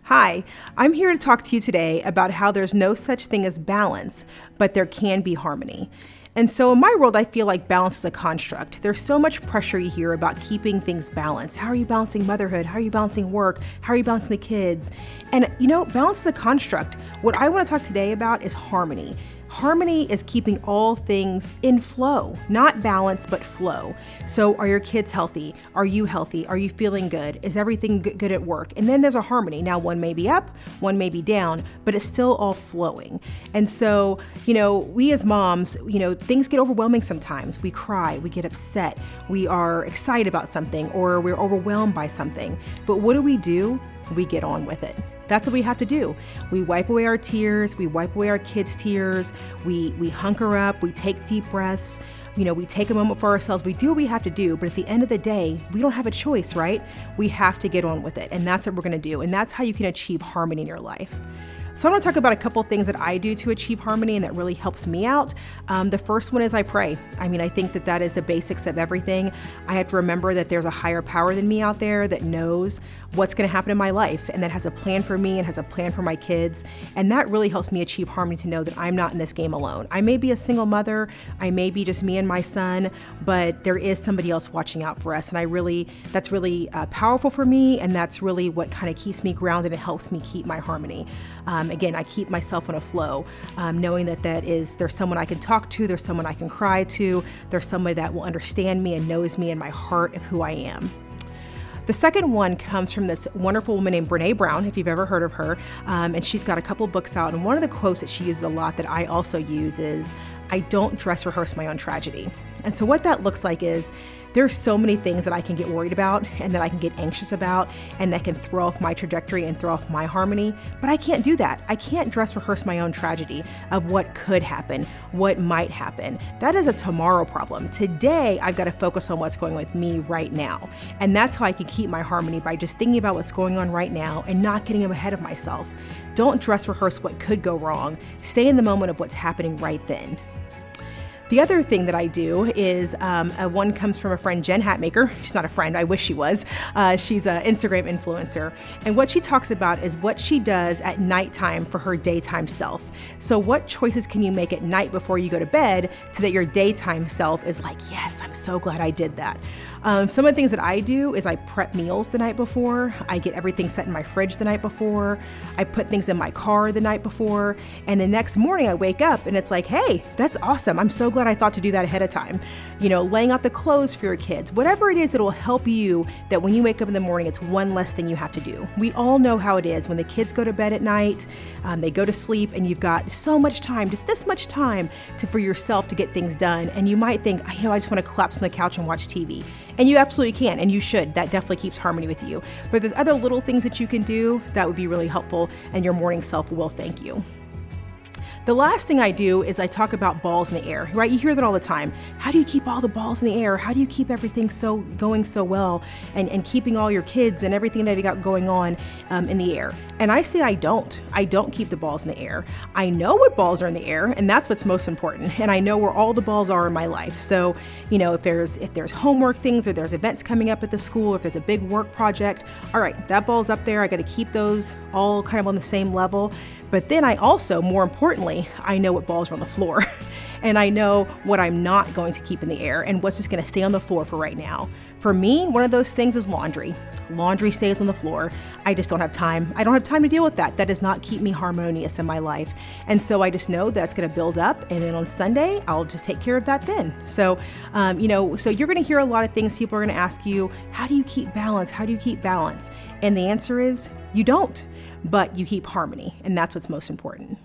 Hi, I'm here to talk to you today about how there's no such thing as balance, but there can be harmony. And so in my world, I feel like balance is a construct. There's so much pressure you hear about keeping things balanced. How are you balancing motherhood? How are you balancing work? How are you balancing the kids? And balance is a construct. What I want to talk today about is harmony. Harmony is keeping all things in flow, not balance, but flow. So are your kids healthy? Are you healthy? Are you feeling good? Is everything good at work? And then there's a harmony. Now one may be up, one may be down, but it's still all flowing. And so, we as moms, things get overwhelming sometimes. We cry, we get upset, we are excited about something, or we're overwhelmed by something. But what do? We get on with it. That's what we have to do. We wipe away our tears. We wipe away our kids' tears. We hunker up. We take deep breaths. We take a moment for ourselves. We do what we have to do. But at the end of the day, we don't have a choice, right? We have to get on with it. And that's what we're going to do. And that's how you can achieve harmony in your life. So I want to talk about a couple things that I do to achieve harmony and that really helps me out. The first one is I pray. I think that is the basics of everything. I have to remember that there's a higher power than me out there that knows what's going to happen in my life and that has a plan for me and has a plan for my kids. And that really helps me achieve harmony, to know that I'm not in this game alone. I may be a single mother. I may be just me and my son, but there is somebody else watching out for us. And that's really powerful for me. And that's really what kind of keeps me grounded and helps me keep my harmony. Again, I keep myself on a flow, knowing that there's someone I can talk to, there's someone I can cry to, there's somebody that will understand me and knows me in my heart of who I am. The second one comes from this wonderful woman named Brené Brown, if you've ever heard of her, and she's got a couple books out, and one of the quotes that she uses a lot that I also use is, "I don't dress rehearse my own tragedy." And so what that looks like is, there's so many things that I can get worried about and that I can get anxious about and that can throw off my trajectory and throw off my harmony, but I can't do that. I can't dress rehearse my own tragedy of what could happen, what might happen. That is a tomorrow problem. Today, I've got to focus on what's going on with me right now. And that's how I can keep my harmony, by just thinking about what's going on right now and not getting ahead of myself. Don't dress rehearse what could go wrong. Stay in the moment of what's happening right then. The other thing that I do is one comes from a friend, Jen Hatmaker. She's not a friend, I wish she was. She's an Instagram influencer. And what she talks about is what she does at nighttime for her daytime self. So what choices can you make at night before you go to bed so that your daytime self is like, yes, I'm so glad I did that. Some of the things that I do is I prep meals the night before. I get everything set in my fridge the night before. I put things in my car the night before. And the next morning I wake up and it's like, hey, that's awesome. I'm so glad I thought to do that ahead of time. Laying out the clothes for your kids, whatever it is that will help you, that when you wake up in the morning, it's one less thing you have to do. We all know how it is when the kids go to bed at night, they go to sleep, and you've got so much time, just this much time for yourself to get things done. And you might think, I just want to collapse on the couch and watch TV. And you absolutely can, and you should. That definitely keeps harmony with you. But there's other little things that you can do that would be really helpful, and your morning self will thank you. The last thing I do is I talk about balls in the air, right? You hear that all the time. How do you keep all the balls in the air? How do you keep everything going so well and keeping all your kids and everything that you got going on in the air? And I say I don't keep the balls in the air. I know what balls are in the air, and that's what's most important. And I know where all the balls are in my life. So, if there's homework things, or there's events coming up at the school, or if there's a big work project, all right, that ball's up there. I got to keep those all kind of on the same level. But then I also, more importantly, I know what balls are on the floor. And I know what I'm not going to keep in the air and what's just going to stay on the floor for right now. For me, one of those things is laundry. Laundry stays on the floor. I just don't have time. I don't have time to deal with that. That does not keep me harmonious in my life. And so I just know that's going to build up. And then on Sunday, I'll just take care of that then. So, so you're going to hear a lot of things. People are going to ask you, how do you keep balance? How do you keep balance? And the answer is, you don't, but you keep harmony. And that's what's most important.